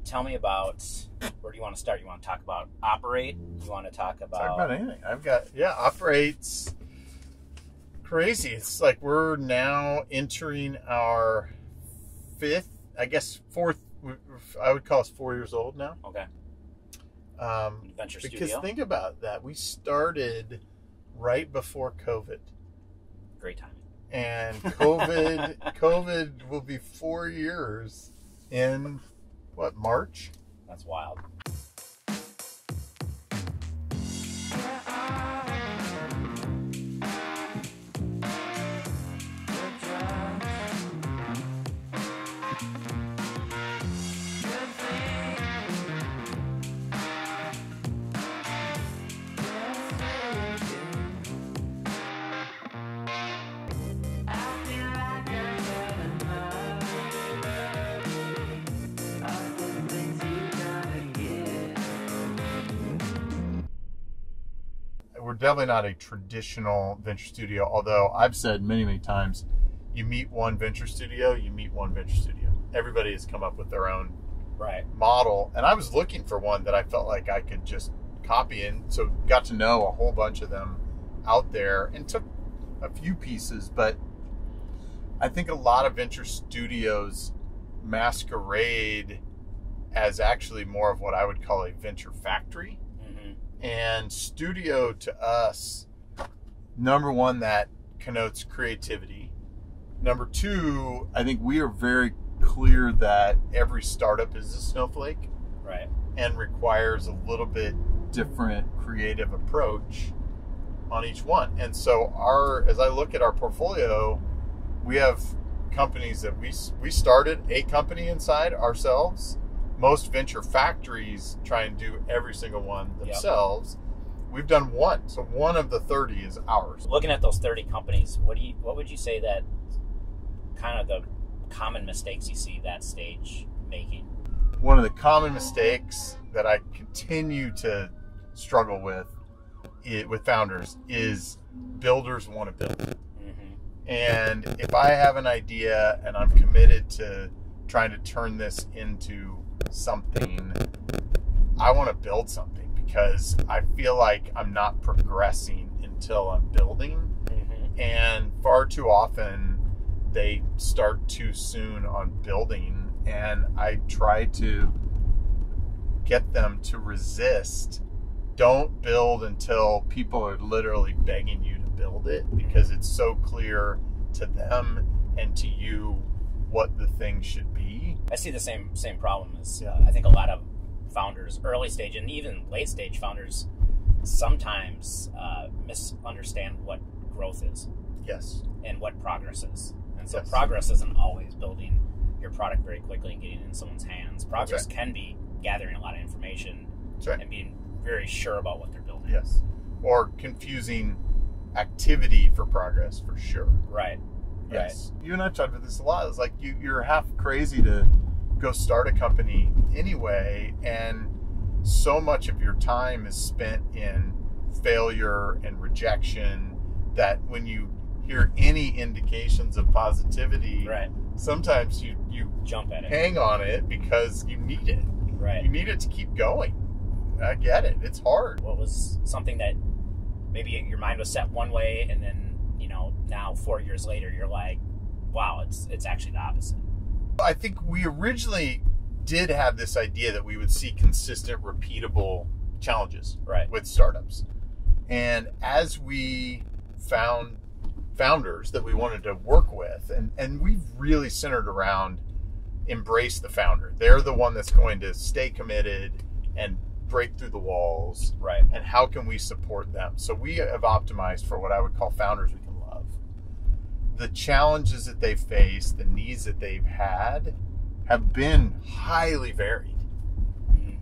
tell me about, where do you want to start? You want to talk about operate? You want to talk about anything. Operate's crazy. It's like we're now entering our fourth, I would call us 4 years old now. Okay. Venture because studio. Think about that. We started right before COVID. Great timing. And COVID will be 4 years in, March? That's wild. We're definitely not a traditional venture studio, although I've said many, many times, you meet one venture studio, Everybody has come up with their own model. And I was looking for one that I felt like I could just copy, and so got to know a whole bunch of them out there and took a few pieces. But I think a lot of venture studios masquerade as actually more of what I would call a venture factory. And studio to us, number one, that connotes creativity. Number two, I think we are very clear that every startup is a snowflake. Right. And requires a little bit different creative approach on each one. And so as I look at our portfolio, we have companies that we started a company inside ourselves. Most venture factories try and do every single one themselves. Yep. We've done one. So one of the 30 is ours. Looking at those 30 companies, what would you say that kind of the common mistakes you see that stage making? One of the common mistakes that I continue to struggle with founders is builders want to build. And if I have an idea and I'm committed to trying to turn this into something, I want to build something because I feel like I'm not progressing until I'm building. And far too often they start too soon on building, and I try to get them to resist. Don't build until people are literally begging you to build it, because it's so clear to them and to you what the thing should be. I see the same problem as I think a lot of founders, early stage and even late stage founders, sometimes misunderstand what growth is. Yes. And what progress is. And so Yes. Progress isn't always building your product very quickly and getting it in someone's hands. Progress can be gathering a lot of information and being very sure about what they're building. Yes. Or confusing activity for progress, for sure. Right. Yes. You and I talked about this a lot. It's like you're half crazy to go start a company anyway, and so much of your time is spent in failure and rejection that when you hear any indications of positivity, sometimes you jump at it, hang on it because you need it. Right. You need it to keep going. I get it. It's hard. What was something that maybe your mind was set one way, and then now 4 years later you're like, wow, it's actually the opposite? I think we originally did have this idea that we would see consistent, repeatable challenges with startups. And as we found founders that we wanted to work with, and we've really centered around embrace the founder. They're the one that's going to stay committed and break through the walls. Right. And how can we support them? So we have optimized for what I would call founders we can love. The challenges that they've faced, the needs that they've had, have been highly varied.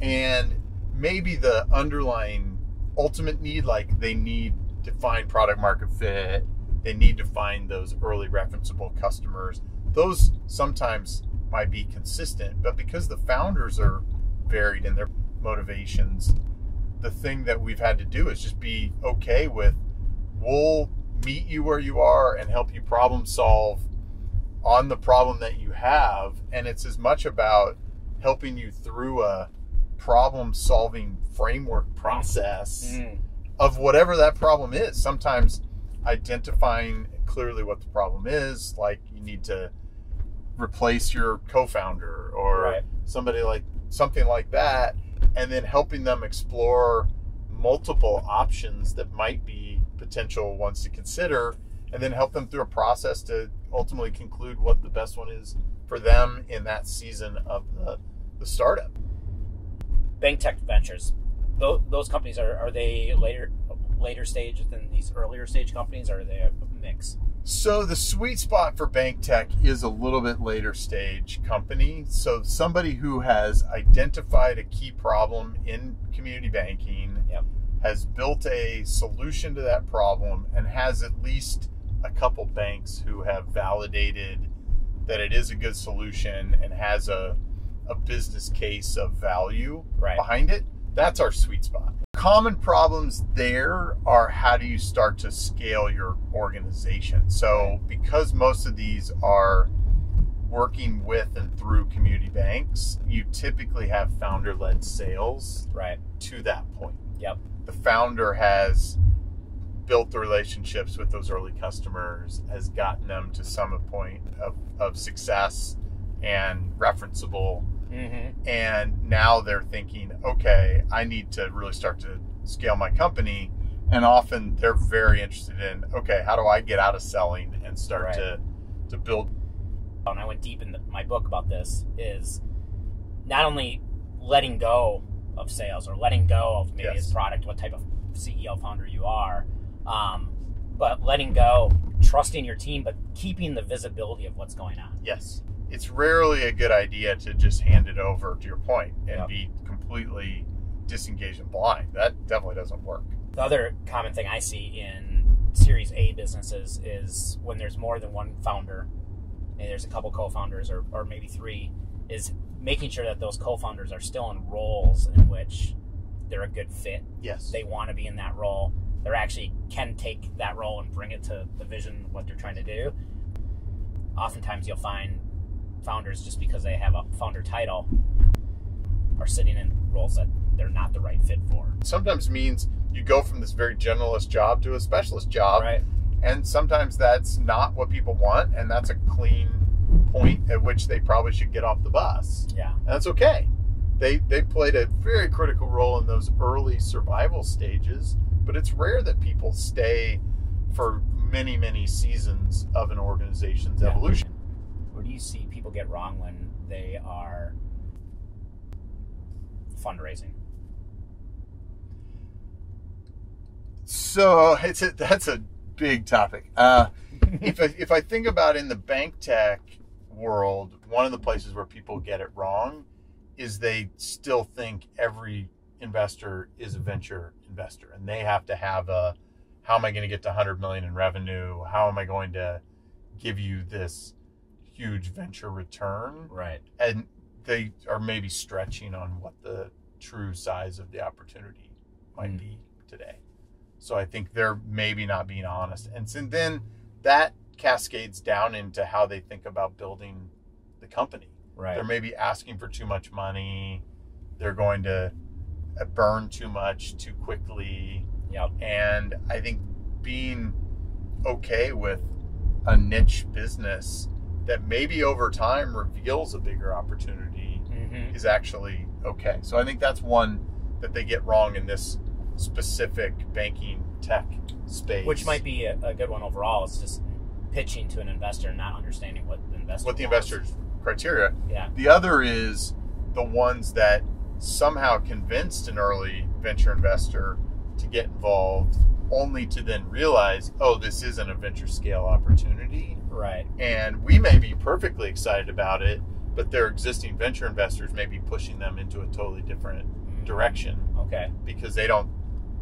And maybe the underlying ultimate need, like they need to find product market fit, they need to find those early referenceable customers, those sometimes might be consistent, but because the founders are varied in their motivations, the thing that we've had to do is just be okay with, we'll meet you where you are and help you problem solve on the problem that you have. And it's as much about helping you through a problem-solving framework process of whatever that problem is. Sometimes identifying clearly what the problem is, like you need to replace your co-founder or something like that, and then helping them explore multiple options that might be potential ones to consider, and then help them through a process to ultimately conclude what the best one is for them in that season of the startup. BankTech Ventures, those companies, are they later stage than these earlier stage companies, or are they a mix? So the sweet spot for BankTech is a little bit later stage company. So somebody who has identified a key problem in community banking, has built a solution to that problem, and has at least a couple banks who have validated that it is a good solution and has a business case of value behind it. That's our sweet spot. Common problems there are, how do you start to scale your organization? So because most of these are working with and through community banks, you typically have founder-led sales to that point. The founder has built the relationships with those early customers, has gotten them to some point of success and referenceable. And now they're thinking, okay, I need to really start to scale my company. And often they're very interested in, okay, how do I get out of selling and start to build? And I went deep in my book about this, is not only letting go of sales or letting go of maybe his product, what type of CEO founder you are, but letting go, trusting your team, but keeping the visibility of what's going on. It's rarely a good idea to just hand it over, to your point, and be completely disengaged and blind. That definitely doesn't work. The other common thing I see in Series A businesses is when there's more than one founder, and there's a couple co-founders or maybe three, is making sure that those co-founders are still in roles in which they're a good fit. They want to be in that role. They actually can take that role and bring it to the vision, what they're trying to do. Oftentimes you'll find founders, just because they have a founder title, are sitting in roles that they're not the right fit for. Sometimes means you go from this very generalist job to a specialist job, and sometimes that's not what people want, and that's a clean point at which they probably should get off the bus. And that's okay. They played a very critical role in those early survival stages, but it's rare that people stay for many, many seasons of an organization's evolution. Where do you see people get wrong when they are fundraising? So that's a big topic. If I think about in the bank tech world, one of the places where people get it wrong is they still think every investor is a venture investor, and they have to have how am I going to get to 100 million in revenue? How am I going to give you this huge venture return? And they are maybe stretching on what the true size of the opportunity might be today. So I think they're maybe not being honest. And so then that cascades down into how they think about building the company. They're maybe asking for too much money. They're going to burn too much too quickly. And I think being okay with a niche business that maybe over time reveals a bigger opportunity is actually okay. So I think that's one that they get wrong in this specific banking tech space. Which might be a good one overall. It's just pitching to an investor and not understanding what the investor wants. Investor's criteria. The other is the ones that somehow convinced an early venture investor to get involved, only to then realize, oh, this isn't a venture scale opportunity. And we may be perfectly excited about it, but their existing venture investors may be pushing them into a totally different direction. Because they don't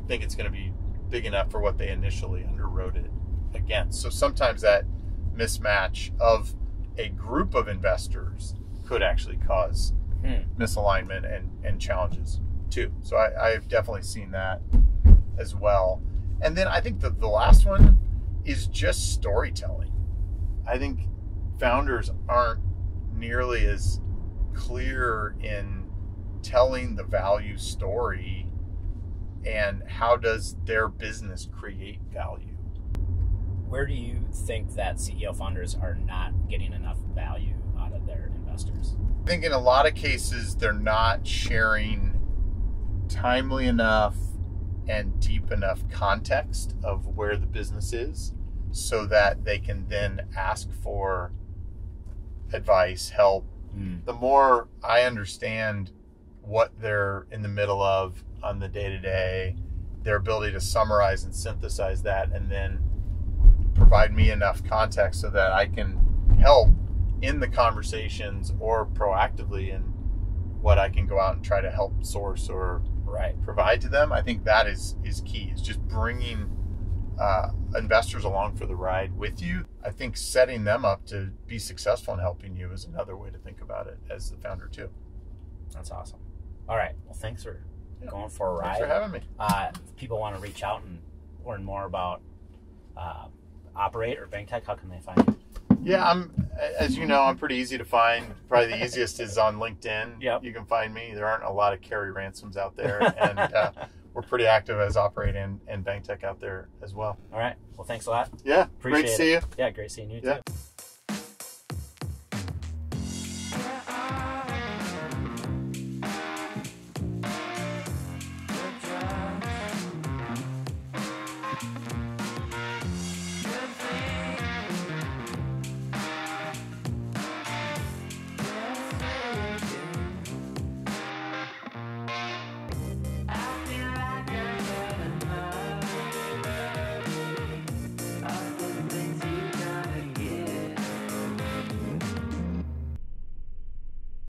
think it's going to be big enough for what they initially underwrote it against. So sometimes that mismatch of a group of investors could actually cause misalignment and challenges too. So I've definitely seen that as well. And then I think the last one is just storytelling. I think founders aren't nearly as clear in telling the value story and how does their business create value. Where do you think that CEO founders are not getting enough value out of their investors? I think in a lot of cases, they're not sharing timely enough and deep enough context of where the business is so that they can then ask for advice, help. The more I understand what they're in the middle of on the day-to-day, their ability to summarize and synthesize that and then provide me enough context so that I can help in the conversations or proactively in what I can go out and try to help source or provide to them. I think that is key. It's just bringing investors along for the ride with you. I think setting them up to be successful in helping you is another way to think about it as the founder too. That's awesome. All right. Well, thanks for going for a ride. Thanks for having me. If people want to reach out and learn more about Operate or BankTech, how can they find you? Yeah, as you know, I'm pretty easy to find. Probably the easiest is on LinkedIn. Yep. You can find me. There aren't a lot of Carey Ransoms out there, and we're pretty active as Operate and BankTech out there as well. All right. Well, thanks a lot. Yeah, Appreciate great to see you. Yeah, great seeing you too.